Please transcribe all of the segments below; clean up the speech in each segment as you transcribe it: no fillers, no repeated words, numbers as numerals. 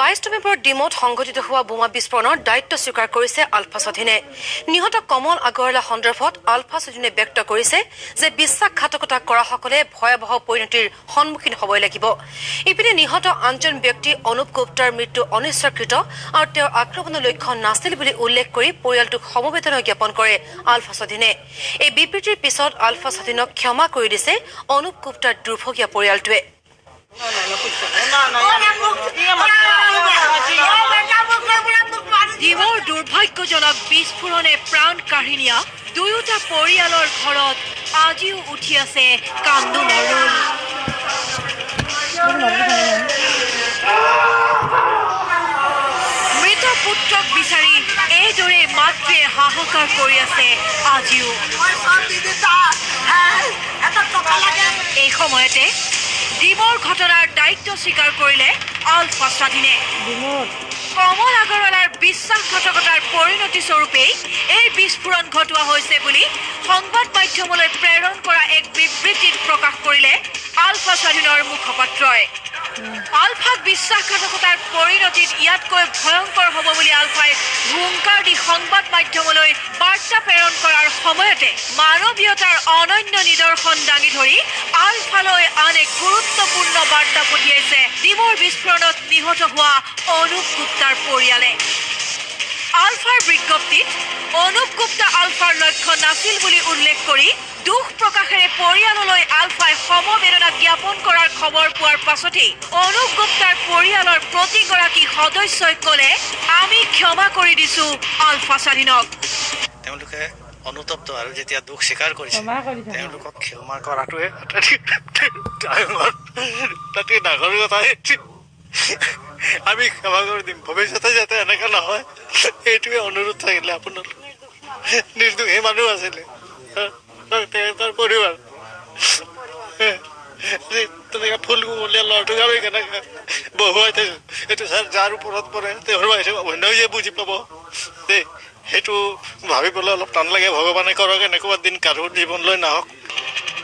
22 নৱেম্বৰত ডিমোত সংঘটিত হোৱা বোমা বিস্ফোৰণৰ দায়িত্ব স্বীকাৰ কৰিছে আলফা স্বাধীনে। নিহত কমল আগৰৱালা সন্দৰ্ভত আলফা স্বাধীনে ব্যক্ত কৰিছে যে বিশ্বাসঘাতকতা কৰাসকলে ভয়াৱহ পৰিণতিৰ সন্মুখীন হ'বই লাগিব। ইপিনে নিহত আনজন ব্যক্তি অনুপ গুপ্তাৰ মৃত্যু অনিচ্ছাকৃত আৰু তেওঁৰ আক্ৰমণৰ লক্ষ্য নাছিল বুলি উল্লেখ কৰি পৰিয়ালটোক সমবেদনা জ্ঞাপন কৰে আলফা স্বাধীনে। এই বিবৃতিৰ পিছত আলফা স্বাধীনক ক্ষমা কৰি দিছে অনুপ গুপ্তাৰ দুৰ্ভগীয়া পৰিয়ালটোৱে। ডিমোৰ দুৰ্ভাগ্যজনক বিস্ফোৰণে প্ৰাণ কাঢ়ি নিয়া দুয়োটা পৰিয়ালৰ ঘৰত আজিও উঠি আছে কান্দোনৰ ৰোল। মৃত পুত্ৰক বিচাৰি এইদৰে মাতৃয়ে হাহাকাৰ কৰি আছে আজিও। এই সময়তে ডিমোৰ ঘটনাৰ দায়িত্ব স্বীকাৰ কৰিলে আলফা স্বাধীনে। কমল আগৰৱালাৰ বিশ্বাসঘাতকতাৰ পৰিণতি স্বৰূপেই এই বিস্ফোৰণ ঘটোৱা হৈছে বুলি সংবাদ মাধ্যমলৈ প্ৰেৰণ কৰা এক বিবৃতিত প্ৰকাশ কৰিলে আলফা স্বাধীনৰ মুখপাত্ৰই। আলফাক বিশ্বাসঘাতকতাৰ পৰিণতিত ইয়াতকৈ ভয়ংকৰ হ'ব বুলি আলফাই হুংকাৰ দি সংবাদ মাধ্যমলৈ বাৰ্তা প্ৰেৰণ কৰাৰ সময়তে মানৱীয়তাৰ অনন্য নিদৰ্শন দাঙি ধৰি আলফালৈ আন এক গুৰুত্বপূৰ্ণ বাৰ্তা পঠিয়াইছে ডিমোৰ বিস্ফোৰণত নিহত হোৱা অনুপ গুপ্তাৰ পৰিয়ালে। আলফাৰ বিজ্ঞপ্তিত অনুপ গুপ্তা আলফাৰ লক্ষ্য নাছিল বুলি উল্লেখ কৰি দুখ প্ৰকাশেৰে পৰিয়াললৈ আলফাই সমবেদনা জ্ঞাপন কৰাৰ খবৰ পোৱাৰ পাছতেই অনুপ গুপ্তাৰ পৰিয়ালৰ প্ৰতিগৰাকী সদস্যই ক'লে, আমি ক্ষমা কৰি দিছো আলফা স্বাধীনক। তেওঁলোকে অনুতপ্ত আৰু যেতিয়া দুখ স্বীকাৰ কৰিছে তেওঁলোকক ক্ষমা কৰাটোৱে ডাঙৰ কথা। আমি ক্ষমা কৰি দিম, ভৱিষ্যতে যাতে এনেকুৱা নহয় এইটোৱে অনুৰোধ থাকিলে। আপোনাৰ নিৰ্দোষী মানুহ আছিলে, তাৰ পৰিবাৰ তেনেকে ফুল কুমলীয়া ল'ৰাটোক আমি কেনেকে বহুৱাই থৈছো, এইটো ছাৰ যাৰ ওপৰত পৰে তেওঁৰ অন্যয়ে বুজি পাব দেই। সেইটো ভাবিবলৈ অলপ টান লাগে। ভগৱানে কৰক এনেকুৱা দিন কাৰো জীৱনলৈ নাহক।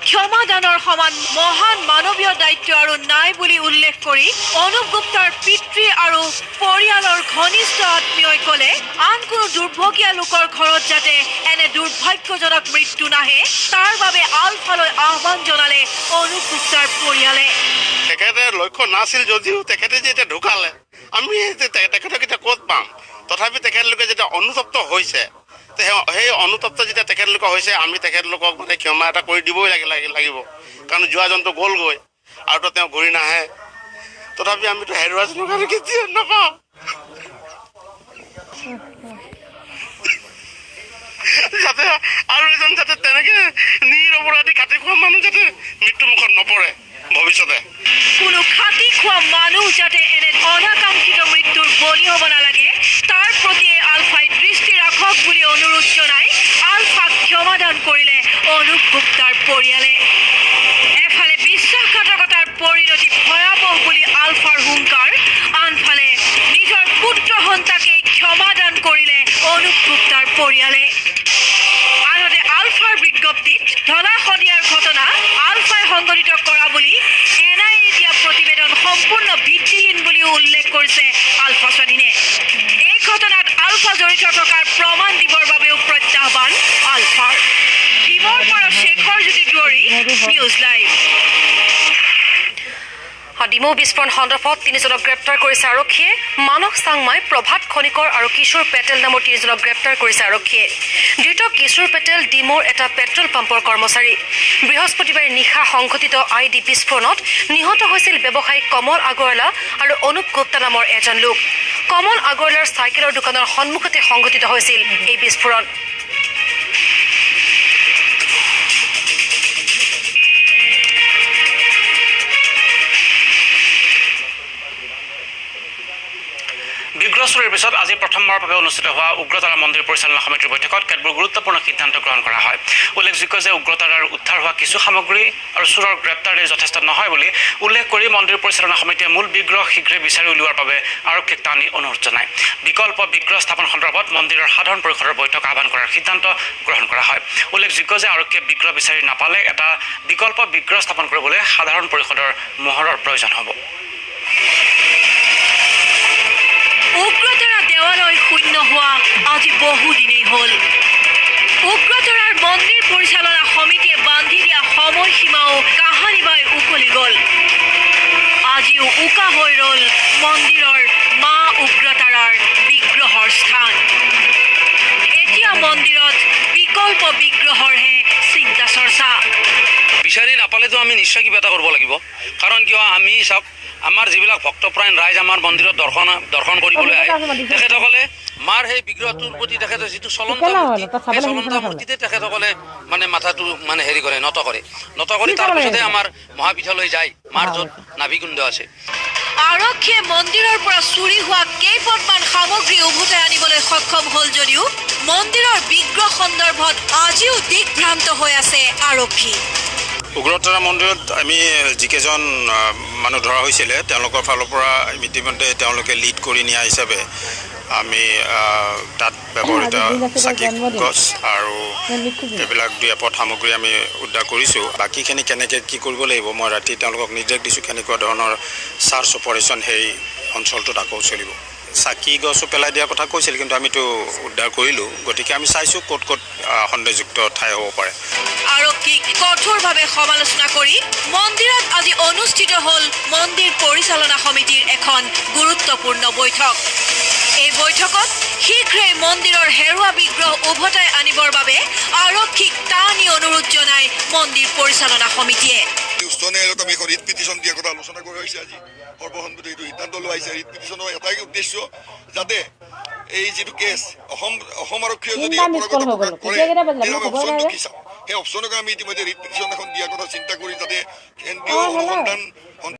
ক্ষমাদানৰ সমান মহান মানৱীয় দায়িত্ব আৰু নাই বুলি উল্লেখ কৰি অনুপ গুপ্তাৰ পিতৃ আৰু পৰিয়ালৰ ঘনিষ্ঠ আত্মীয়ই ক'লে, আন কোনো দুৰ্ভগীয়া লোকৰ ঘৰত যাতে এনে দুৰ্ভাগ্যজনক মৃত্যু নাহে তাৰ বাবে আলফালৈ আহ্বান জনালে অনুপ গুপ্তাৰ পৰিয়ালে। তেখেতে লক্ষ্য নাছিল যদিও তেখেতে যেতিয়া ঢুকালে আমি তেখেতক এতিয়া ক'ত পাম। তথাপি তেখেতলোকে যেতিয়া অনুতপ্ত হৈছে, সেই অনুতপ্ত যেতিয়া তেখেতলোকে হৈছে আমি তেখেতলোকক মানে ক্ষমা এটা কৰি দিবই লাগিব। কাৰণ যোৱাজনটো গ'লগৈ আৰু তেওঁ ঘূৰি নাহে। তথাপি আমিতো হেৰুৱাজনৰ কাৰণে কেতিয়া নাপাওঁ। যাতে আৰু এজন যাতে তেনেকে নিৰপৰাধী খাটি খোৱা মানুহ যাতে মৃত্যু মুখত নপৰে ভৱিষ্যতে। কোনো খাটি খোৱা মানুহ যাতে এনে অনাকাংক্ষিত মৃত্যুৰ বলি হ'ব নালাগে তাৰ প্ৰতি আলফাই দৃষ্টি ৰাখক বুলি অনুৰোধ জনাই আলফাক ক্ষমাদান কৰিলে অনুপ গুপ্তাৰ পৰিয়ালে। এফালে বিশ্বাসঘাতকতাৰ পৰিণতি ভয়াৱহ বুলি আলফাৰ হুংকাৰ, আনফালে নিজৰ পুত্ৰ সন্তাকেই ক্ষমাদান কৰিলে অনুপ গুপ্তাৰ পৰিয়ালে। আনহাতে আলফাৰ বিজ্ঞপ্তিত ধলা শদিয়াৰ ঘটনা আলফাই সংঘটিত কৰা বুলি NIA দিয়া প্ৰতিবেদন সম্পূৰ্ণ ভিত্তিহীন বুলিও উল্লেখ কৰিছে আলফা স্বাধীনে। এই ঘটনাত আলফা জড়িত থকাৰ প্ৰমাণ দিবৰ বাবেও প্ৰত্যাহ্বান আলফাৰ। ডিমোৰ পৰা শেখৰ জ্যোতি দুৱৰী, নিউজ লাইভ। ডিমো বিস্ফোৰণ সন্দৰ্ভত 3জনক গ্ৰেপ্তাৰ কৰিছে আৰক্ষীয়ে। মানস চাংমাই, প্ৰভাত খনিকৰ আৰু কিশোৰ পেটেল নামৰ 3জনক গ্ৰেপ্তাৰ কৰিছে আৰক্ষীয়ে। ধৃত কিশোৰ পেটেল ডিমোৰ এটা পেট্ৰল পাম্পৰ কৰ্মচাৰী। বৃহস্পতিবাৰে নিশা সংঘটিত ID বিস্ফোৰণত নিহত হৈছিল ব্যৱসায়ী কমল আগৰৱালা আৰু অনুপ গুপ্তা নামৰ এজন লোক। কমল আগৰৱালাৰ চাইকেলৰ দোকানৰ সন্মুখতে সংঘটিত হৈছিল এই বিস্ফোৰণ। বিগ্ৰহচুৰিৰ পিছত আজি প্ৰথমবাৰৰ বাবে অনুষ্ঠিত হোৱা উগ্ৰতাৰা মন্দিৰ পৰিচালনা সমিতিৰ বৈঠকত কেতবোৰ গুৰুত্বপূৰ্ণ সিদ্ধান্ত গ্ৰহণ কৰা হয়। উল্লেখযোগ্য যে উগ্ৰতাৰাৰ উদ্ধাৰ হোৱা কিছু সামগ্ৰী আৰু চোৰৰ গ্ৰেপ্তাৰে যথেষ্ট নহয় বুলি উল্লেখ কৰি মন্দিৰ পৰিচালনা সমিতিয়ে মূল বিগ্ৰহ শীঘ্ৰে বিচাৰি উলিওৱাৰ বাবে আৰক্ষীক টানি অনুৰোধ জনায়। বিকল্প বিগ্ৰহ স্থাপন সন্দৰ্ভত মন্দিৰৰ সাধাৰণ পৰিষদৰ বৈঠক আহ্বান কৰাৰ সিদ্ধান্ত গ্ৰহণ কৰা হয়। উল্লেখযোগ্য যে আৰক্ষীয়ে বিগ্ৰহ বিচাৰি নাপালে এটা বিকল্প বিগ্ৰহ স্থাপন কৰিবলৈ সাধাৰণ পৰিষদৰ মোহৰৰ প্ৰয়োজন হ'ব। আজি বহুদিনেই হ'ল। উগ্ৰতৰাৰ মন্দিৰ পৰিচালনা সমিতিয়ে বান্ধি দিয়া সময়সীমাও কাহানিবাই উকলি গ'ল। আজিও উকা হৈ ৰ'ল মন্দিৰৰ মা উগ্ৰতাৰাৰ বিগ্ৰহৰ স্থান। এতিয়া মন্দিৰত বিকল্প বিগ্ৰহৰহে চিন্তা চৰ্চা। বিচাৰি নাপালেতো আমি নিশ্চয় কিবা এটা কৰিব লাগিব। কাৰণ কিয় আমি চাওক, আমাৰ যিবিলাক ভক্তপ্ৰাণ ৰাইজ আমাৰ মন্দিৰত দৰ্শন কৰিবলৈ আহে, তেখেতসকলে মাৰ সেই বিগ্ৰহটোৰ প্ৰতি তেখেতৰ যিটো চলন্ত মূৰ্তি, সেই চলন্ত মূৰ্তিতে তেখেতসকলে মানে মাথাটো মানে হেৰি কৰে, নত কৰি তাৰপিছতহে আমাৰ মহাপীঠলৈ যায়, মাৰ য'ত নাভিকুণ্ড আছে। আৰক্ষীয়ে মন্দিৰৰ পৰা চুৰি হোৱা কেইপদমান সামগ্ৰী উভতাই আনিবলৈ সক্ষম হ'ল যদিও মন্দিৰৰ বিগ্ৰহ সন্দৰ্ভত আজিও দিগ্ভ্ৰান্ত হৈ আছে আৰক্ষী। উগ্ৰতাৰা মন্দিৰত আমি যিকেইজন মানুহ ধৰা হৈছিলে তেওঁলোকৰ ফালৰ পৰা ইতিমধ্যে তেওঁলোকে লিড কৰি নিয়া হিচাপে আমি তাত ব্যৱহৃত চাকি গছ আৰু এইবিলাক 2 এপদ সামগ্ৰী আমি উদ্ধাৰ কৰিছোঁ। বাকীখিনি কেনেকৈ কি কৰিব লাগিব মই ৰাতি তেওঁলোকক নিৰ্দেশ দিছোঁ, কেনেকুৱা ধৰণৰ চাৰ্চ অপাৰেশ্যন সেই অঞ্চলটোত আকৌ চলিব। চাকি গছো পেলাই দিয়াৰ কথা কৈছিল, কিন্তু আমিতো উদ্ধাৰ কৰিলোঁ, গতিকে আমি চাইছোঁ ক'ত ক'ত সন্দেহযুক্ত ঠাই হ'ব পাৰে। আৰক্ষীক কঠোৰভাৱে সমালোচনা কৰি মন্দিৰত আজি অনুষ্ঠিত হ'ল মন্দিৰ পৰিচালনা সমিতিৰ এখন গুৰুত্বপূৰ্ণ বৈঠক। এই বৈঠকত শীঘ্ৰেই মন্দিৰৰ হেৰুৱা বিগ্ৰহ উভতাই আনিবৰ বাবে আৰক্ষীক টানি অনুৰোধ জনায় মন্দিৰ পৰিচালনা সমিতিয়ে। উচ্চ ন্যায়ালয়ত আমি এখন ৰিট পিটিশ্যন দিয়াৰ কথা আলোচনা কৰা হৈছে। আজি সৰ্বসন্মতি এইটো সিদ্ধান্ত লোৱা হৈছে। ৰিট পিটিশ্যনৰ এটাই উদ্দেশ্য, যাতে এই যিটো কেছ অসম আৰক্ষীয়ে যদি অপৰাগত প্ৰকাশ কৰে তেতিয়াহ'লে অপশ্যনটো কি চাম, সেই অপশ্যনকে আমি ইতিমধ্যে ৰিট পিটিশ্যন এখন দিয়াৰ কথা চিন্তা কৰি যাতে কেন্দ্ৰীয় অনুসন্ধান